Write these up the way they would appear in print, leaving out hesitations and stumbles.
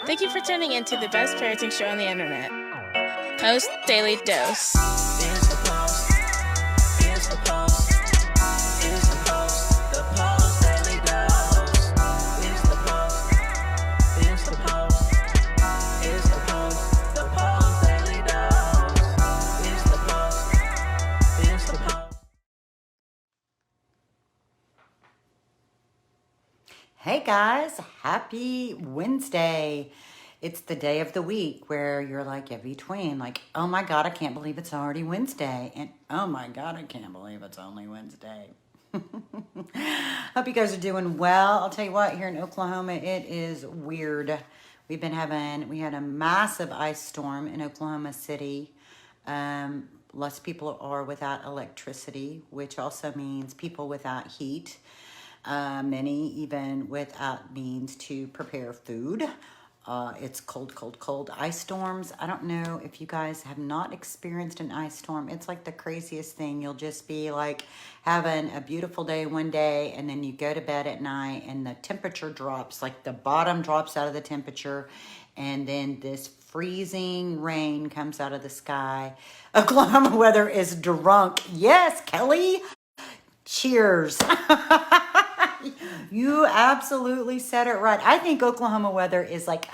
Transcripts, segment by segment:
Thank you for tuning in to the best parenting show on the internet, Post Daily Dose. It's the Post. It's the Post. It's the Post. The Post Daily Dose. It's the Post. It's the Post. It's the Post. The Post Daily Dose. It's the Post. It's the Post. Hey guys, happy Wednesday. It's the day of the week where you're like in between, like, oh my God, I can't believe it's already Wednesday. And oh my God, I can't believe it's only Wednesday. Hope you guys are doing well. I'll tell you what, here in Oklahoma, it is weird. We had a massive ice storm in Oklahoma City. Lots of people are without electricity, which also means people without heat. Many even without means to prepare food. It's cold, cold, cold. Ice storms. I don't know if you guys have not experienced an ice storm. It's like the craziest thing. You'll just be like having a beautiful day one day, and then you go to bed at night and the temperature drops, like the bottom drops out of the temperature, and then this freezing rain comes out of the sky. Oklahoma weather is drunk. Yes, Kelly. Cheers. You absolutely said it right. I think Oklahoma weather is like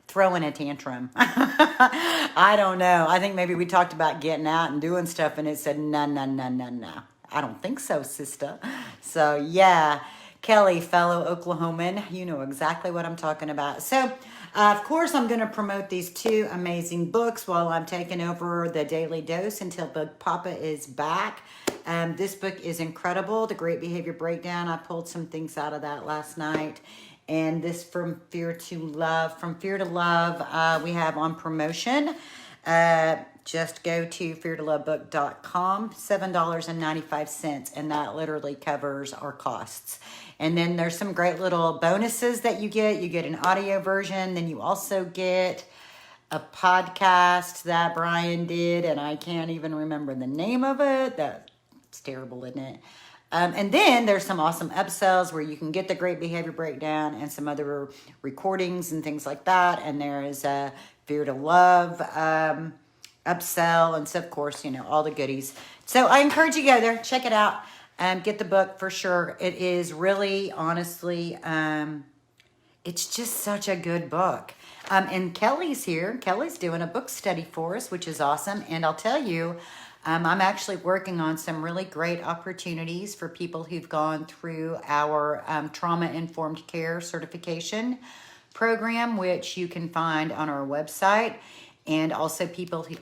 throwing a tantrum. I don't know. I think maybe we talked about getting out and doing stuff, and it said, no. I don't think so, sister. So, yeah, Kelly, fellow Oklahoman, you know exactly what I'm talking about. So, of course, I'm going to promote these two amazing books while I'm taking over the Daily Dose until Big Papa is back. This book is incredible, The Great Behavior Breakdown. I pulled some things out of that last night. And this From Fear to Love, we have on promotion. Just go to feartolovebook.com, $7.95, and that literally covers our costs. And then there's some great little bonuses that you get. You get an audio version, then you also get a podcast that Brian did, and I can't even remember the name of it. That's terrible, isn't it? And then there's some awesome upsells where you can get the Great Behavior Breakdown and some other recordings and things like that. And there is a Fear to Love upsell, and so of course, you know, all the goodies. So I encourage you to go there, check it out, get the book for sure. It is really, honestly, it's just such a good book. And Kelly's here. Kelly's doing a book study for us, which is awesome. And I'll tell you, I'm actually working on some really great opportunities for people who've gone through our trauma-informed care certification program, which you can find on our website, and also people who,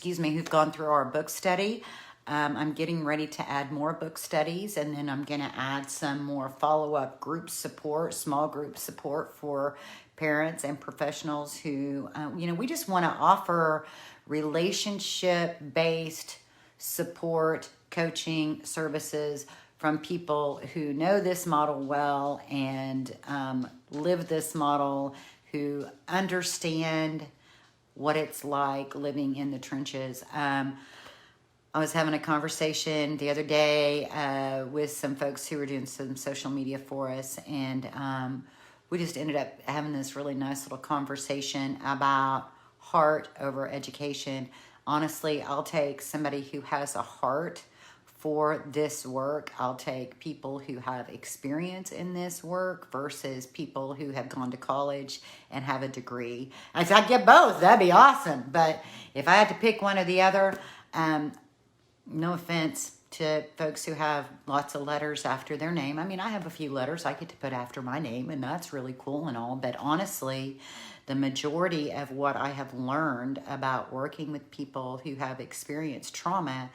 who've gone through our book study. I'm getting ready to add more book studies, and then I'm going to add some more follow-up group support, small group support for parents and professionals who, we just want to offer relationship-based support, coaching services from people who know this model well and live this model, who understand what it's like living in the trenches. I was having a conversation the other day with some folks who were doing some social media for us, and we just ended up having this really nice little conversation about heart over education. Honestly, I'll take somebody who has a heart for this work. I'll take people who have experience in this work versus people who have gone to college and have a degree. If I get both, that'd be awesome. But if I had to pick one or the other, no offense to folks who have lots of letters after their name. I mean, I have a few letters I get to put after my name, and that's really cool and all. But honestly, the majority of what I have learned about working with people who have experienced trauma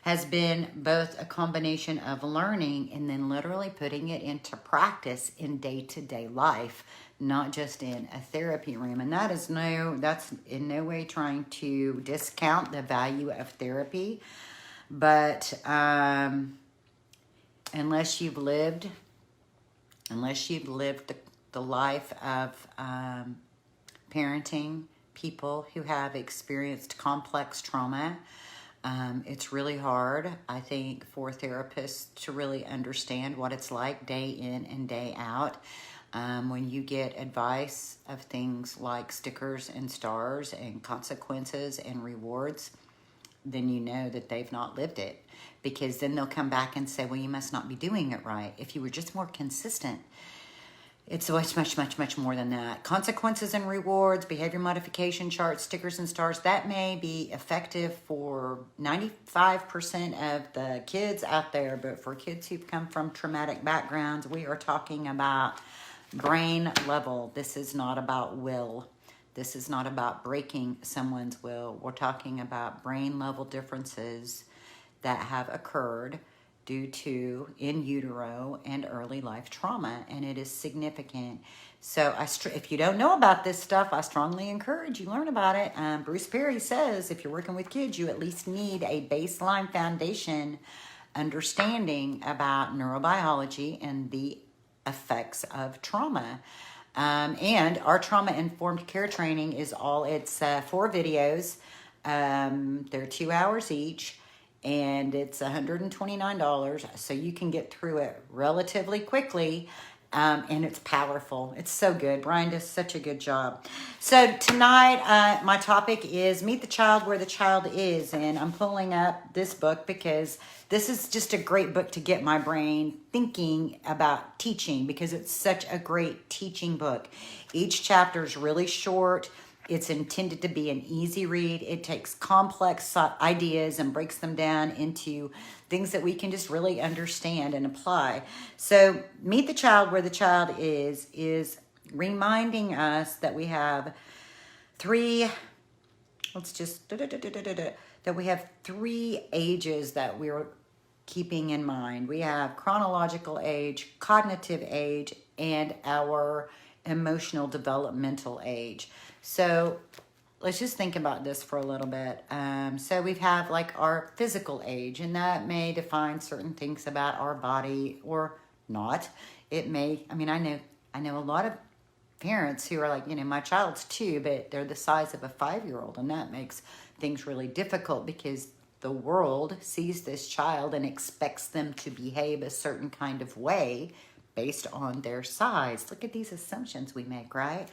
has been both a combination of learning and then literally putting it into practice in day-to-day life, not just in a therapy room. And that's in no way trying to discount the value of therapy. But unless you've lived the life of parenting people who have experienced complex trauma, it's really hard, I think, for therapists to really understand what it's like day in and day out. When you get advice of things like stickers and stars and consequences and rewards, then you know that they've not lived it. Because then they'll come back and say, well, you must not be doing it right. If you were just more consistent. It's always much, much, much more than that. Consequences and rewards, behavior modification charts, stickers and stars, that may be effective for 95% of the kids out there. But for kids who've come from traumatic backgrounds, we are talking about brain level. This is not about will. This is not about breaking someone's will. We're talking about brain level differences that have occurred due to in utero and early life trauma, and it is significant. So if you don't know about this stuff, I strongly encourage you learn about it. Bruce Perry says if you're working with kids, you at least need a baseline foundation understanding about neurobiology and the effects of trauma. And our trauma-informed care training is it's 4 videos. They're 2 hours each. And it's $129, so you can get through it relatively quickly, and it's powerful. It's so good. Brian does such a good job. So tonight, my topic is Meet the Child Where the Child Is, and I'm pulling up this book because this is just a great book to get my brain thinking about teaching, because it's such a great teaching book. Each chapter is really short. It's intended to be an easy read. It takes complex ideas and breaks them down into things that we can just really understand and apply. So Meet the Child Where the Child is reminding us that we have three ages that we're keeping in mind. We have chronological age, cognitive age, and our emotional developmental age. So let's just think about this for a little bit. So we have like our physical age, and that may define certain things about our body or not. It may, I know a lot of parents who are like, my child's 2, but they're the size of a 5-year-old, and that makes things really difficult because the world sees this child and expects them to behave a certain kind of way based on their size. Look at these assumptions we make, right?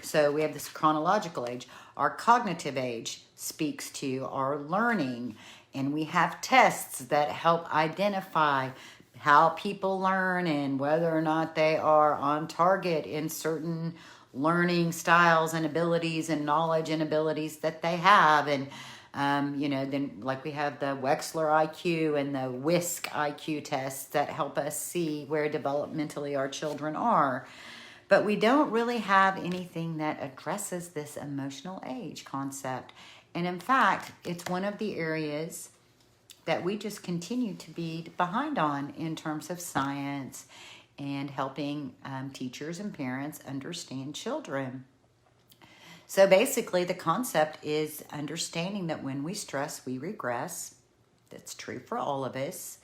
So we have this chronological age. Our cognitive age speaks to our learning, and we have tests that help identify how people learn and whether or not they are on target in certain learning styles and abilities and knowledge and abilities that they have. And then like we have the Wechsler IQ and the WISC IQ tests that help us see where developmentally our children are. But we don't really have anything that addresses this emotional age concept. And in fact, it's one of the areas that we just continue to be behind on in terms of science and helping teachers and parents understand children. So basically, the concept is understanding that when we stress, we regress. That's true for all of us.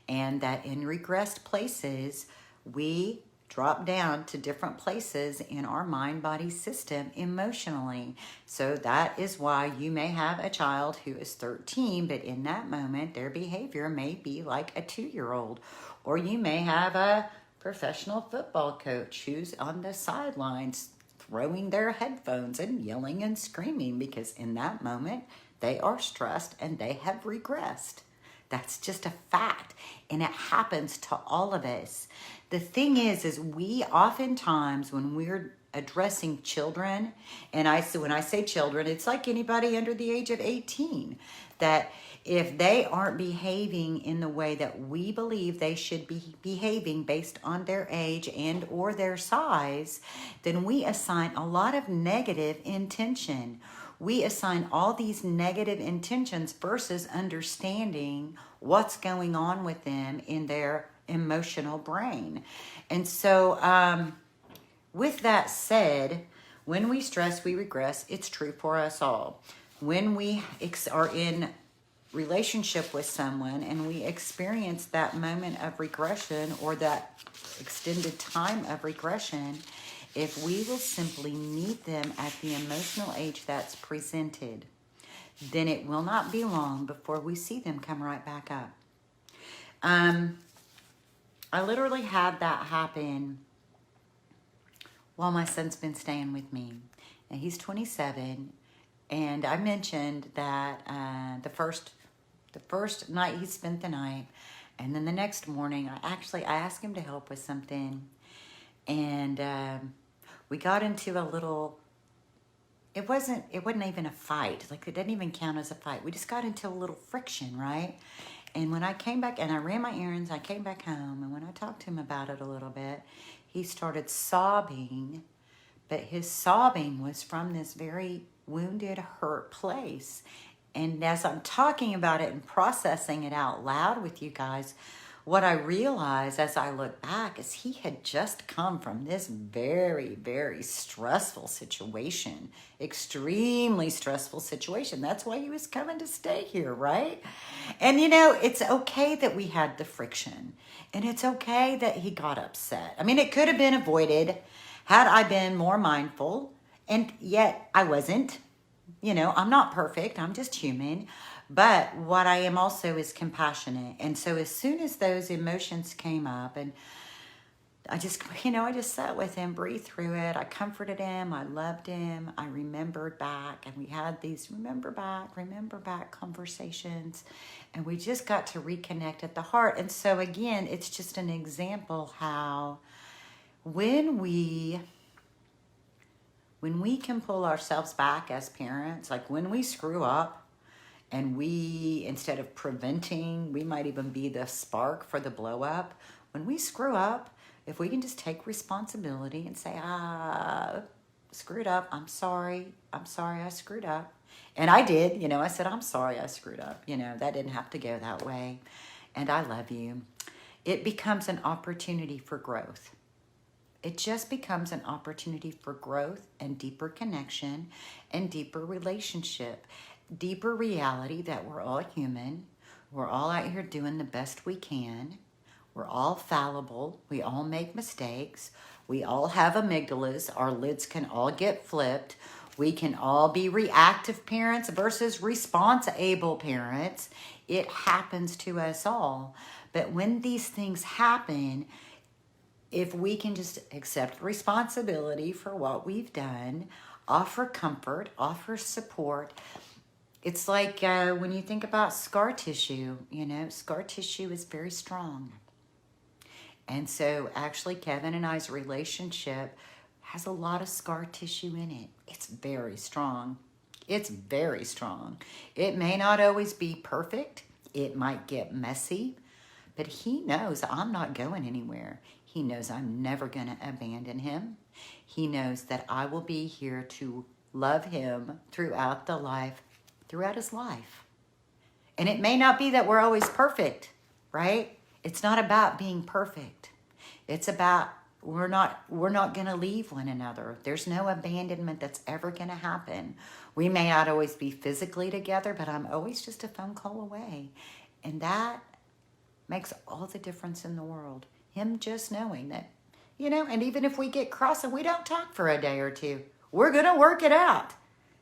And that in regressed places, we drop down to different places in our mind-body system emotionally. So that is why you may have a child who is 13, but in that moment, their behavior may be like a 2-year-old. Or you may have a professional football coach who's on the sidelines throwing their headphones and yelling and screaming because in that moment, they are stressed and they have regressed. That's just a fact, and it happens to all of us. The thing is we oftentimes, when we're addressing children, and when I say children, it's like anybody under the age of 18, that if they aren't behaving in the way that we believe they should be behaving based on their age and or their size, then we assign a lot of negative intention. We assign all these negative intentions versus understanding what's going on with them in their emotional brain. And so with that said, when we stress, we regress. It's true for us all. When we are in relationship with someone and we experience that moment of regression or that extended time of regression, if we will simply meet them at the emotional age that's presented, then it will not be long before we see them come right back up. I literally had that happen while my son's been staying with me. And he's 27. And I mentioned that the first night he spent the night, and then the next morning, I asked him to help with something. And we got into a little, it wasn't even a fight. Like, it didn't even count as a fight. We just got into a little friction, right? And when I came back, and I ran my errands, I came back home, and when I talked to him about it a little bit, he started sobbing, but his sobbing was from this very wounded, hurt place. And as I'm talking about it and processing it out loud with you guys, what I realized as I look back is he had just come from this very, very stressful situation, extremely stressful situation. That's why he was coming to stay here, right? And you know, it's okay that we had the friction, and it's okay that he got upset. I mean, it could have been avoided had I been more mindful, and yet I wasn't. You know, I'm not perfect. I'm just human. But what I am also is compassionate. And so as soon as those emotions came up, and I just sat with him, breathed through it. I comforted him. I loved him. I remembered back. And we had these remember back conversations. And we just got to reconnect at the heart. And so again, it's just an example how when we can pull ourselves back as parents, like when we screw up, and we, instead of preventing, we might even be the spark for the blow up. When we screw up, if we can just take responsibility and say, screwed up, I'm sorry I screwed up. And I did, you know, I said, I'm sorry I screwed up. You know, that didn't have to go that way. And I love you. It becomes an opportunity for growth. It just becomes an opportunity for growth and deeper connection and deeper relationship. Deeper reality that we're all human. We're all out here doing the best we can. We're all fallible. We all make mistakes. We all have amygdalas. Our lids can all get flipped. We can all be reactive parents versus responsible parents. It happens to us all. But when these things happen, if we can just accept responsibility for what we've done, offer comfort, offer support. It's like when you think about scar tissue, you know, scar tissue is very strong. And so actually Kevin and I's relationship has a lot of scar tissue in it. It's very strong. It's very strong. It may not always be perfect. It might get messy, but he knows I'm not going anywhere. He knows I'm never going to abandon him. He knows that I will be here to love him throughout his life. And it may not be that we're always perfect, right? It's not about being perfect. It's about we're not going to leave one another. There's no abandonment that's ever going to happen. We may not always be physically together, but I'm always just a phone call away. And that makes all the difference in the world. Him just knowing that, you know, and even if we get cross and we don't talk for a day or two, we're going to work it out.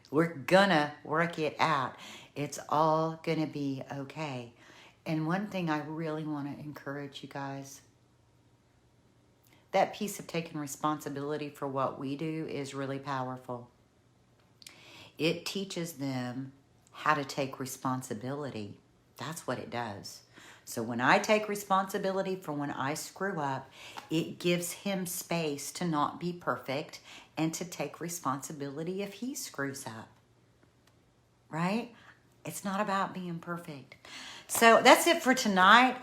We're gonna work it out. It's all gonna be okay. And one thing I really want to encourage you guys, that piece of taking responsibility for what we do is really powerful. It teaches them how to take responsibility. That's what it does. So when I take responsibility for when I screw up, it gives him space to not be perfect and to take responsibility if he screws up, right? It's not about being perfect. So that's it for tonight.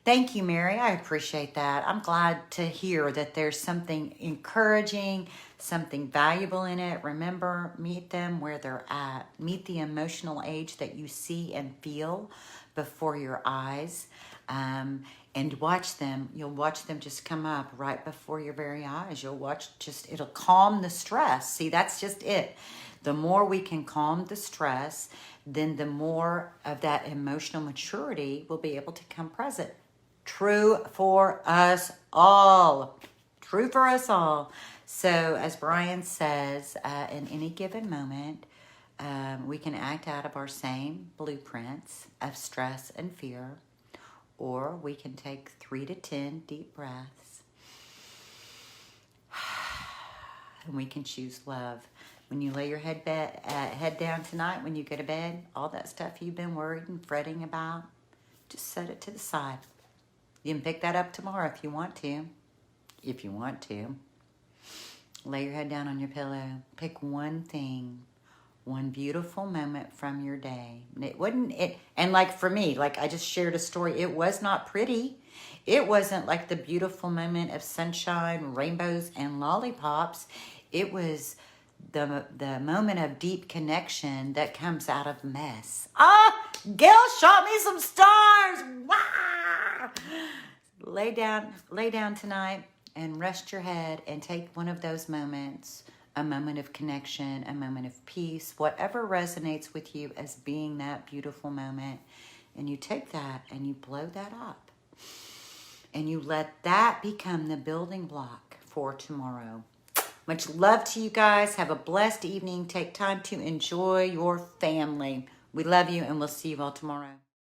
Thank you, Mary. I appreciate that. I'm glad to hear that there's something encouraging, something valuable in it. Remember, meet them where they're at. Meet the emotional age that you see and feel before your eyes. And watch them. You'll watch them just come up right before your very eyes. You'll watch it'll calm the stress. See, that's just it. The more we can calm the stress, then the more of that emotional maturity will be able to come present. True for us all. True for us all. So as Brian says, in any given moment, we can act out of our same blueprints of stress and fear, or we can take 3 to 10 deep breaths and we can choose love. When you lay your head down tonight, when you go to bed, all that stuff you've been worried and fretting about, just set it to the side. You can pick that up tomorrow if you want to. If you want to. Lay your head down on your pillow. Pick one thing, one beautiful moment from your day. And like for me, like I just shared a story, it was not pretty. It wasn't like the beautiful moment of sunshine, rainbows, and lollipops. It was the moment of deep connection that comes out of mess. Gail shot me some stars. Wow! Lay down tonight and rest your head and take one of those moments, a moment of connection, a moment of peace, whatever resonates with you as being that beautiful moment. And you take that and you blow that up. And you let that become the building block for tomorrow. Much love to you guys. Have a blessed evening. Take time to enjoy your family. We love you and we'll see you all tomorrow.